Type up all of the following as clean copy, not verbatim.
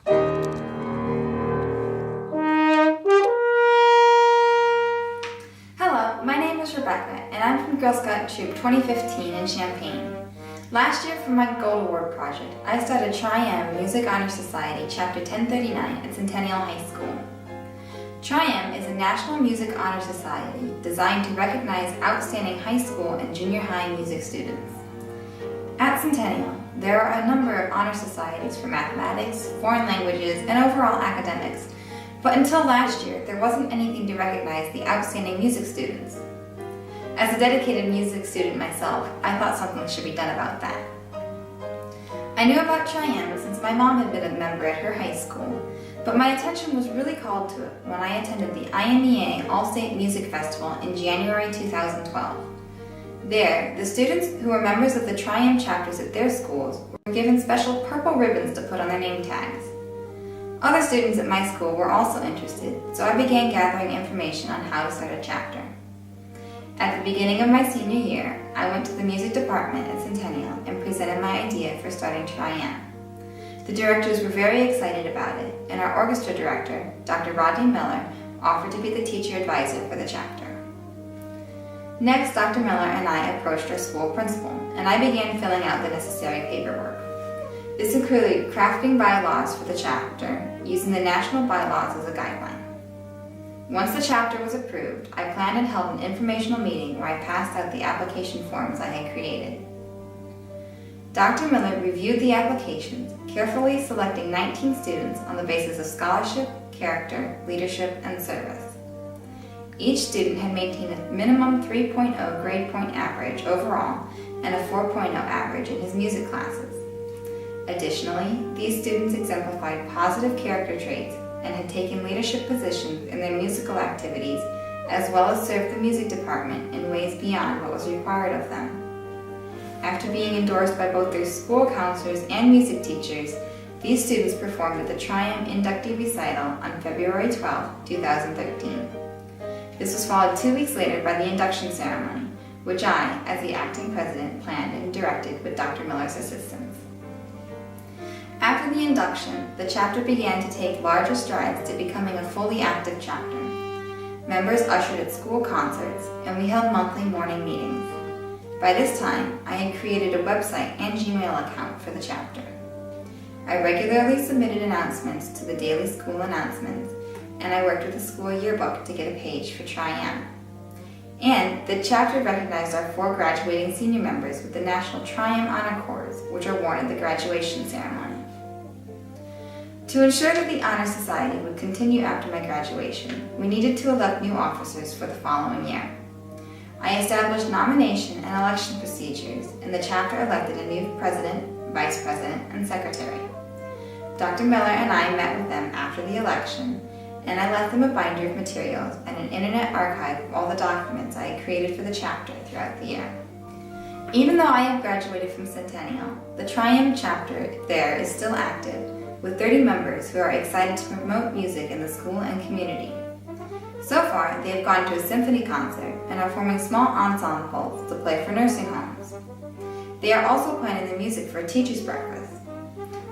Hello, my name is Rebecca, and I'm from Girl Scout Troop 2015 in Champaign. Last year for my Gold Award project, I started Tri-M Music Honor Society Chapter 1039 at Centennial High School. Tri-M is a national music honor society designed to recognize outstanding high school and junior high music students. At Centennial, there are a number of honor societies for mathematics, foreign languages, and overall academics, but until last year, there wasn't anything to recognize the outstanding music students. As a dedicated music student myself, I thought something should be done about that. I knew about Tri-M since my mom had been a member at her high school, but my attention was really called to it when I attended the IMEA All-State Music Festival in January 2012. There, the students who were members of the Tri-M chapters at their schools were given special purple ribbons to put on their name tags. Other students at my school were also interested, so I began gathering information on how to start a chapter. At the beginning of my senior year, I went to the music department at Centennial and presented my idea for starting Tri-M. The directors were very excited about it, and our orchestra director, Dr. Rodney Miller, offered to be the teacher advisor for the chapter. Next, Dr. Miller and I approached our school principal, and I began filling out the necessary paperwork. This included crafting bylaws for the chapter, using the national bylaws as a guideline. Once the chapter was approved, I planned and held an informational meeting where I passed out the application forms I had created. Dr. Miller reviewed the applications, carefully selecting 19 students on the basis of scholarship, character, leadership, and service. Each student had maintained a minimum 3.0 grade point average overall and a 4.0 average in his music classes. Additionally, these students exemplified positive character traits and had taken leadership positions in their musical activities, as well as served the music department in ways beyond what was required of them. After being endorsed by both their school counselors and music teachers, these students performed at the Tri-M inductee recital on February 12, 2013. This was followed 2 weeks later by the induction ceremony, which I, as the acting president, planned and directed with Dr. Miller's assistance. After the induction, the chapter began to take larger strides to becoming a fully active chapter. Members ushered at school concerts, and we held monthly morning meetings. By this time, I had created a website and Gmail account for the chapter. I regularly submitted announcements to the daily school announcements, and I worked with the school yearbook to get a page for Tri-M. And the chapter recognized our 4 graduating senior members with the National Tri-M Honor Cords, which are worn at the graduation ceremony. To ensure that the Honor Society would continue after my graduation, we needed to elect new officers for the following year. I established nomination and election procedures, and the chapter elected a new president, vice president, and secretary. Dr. Miller and I met with them after the election, and I left them a binder of materials and an internet archive of all the documents I had created for the chapter throughout the year. Even though I have graduated from Centennial, the Tri-M chapter there is still active, with 30 members who are excited to promote music in the school and community. So far, they have gone to a symphony concert and are forming small ensembles to play for nursing homes. They are also planning the music for a teacher's breakfast.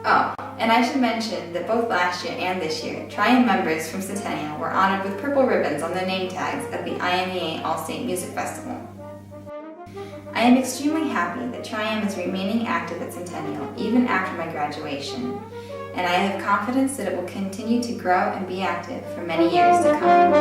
Oh, and I should mention that both last year and this year, Tri-M members from Centennial were honored with purple ribbons on their name tags at the IMEA All-State Music Festival. I am extremely happy that Tri-M is remaining active at Centennial even after my graduation, and I have confidence that it will continue to grow and be active for many years to come.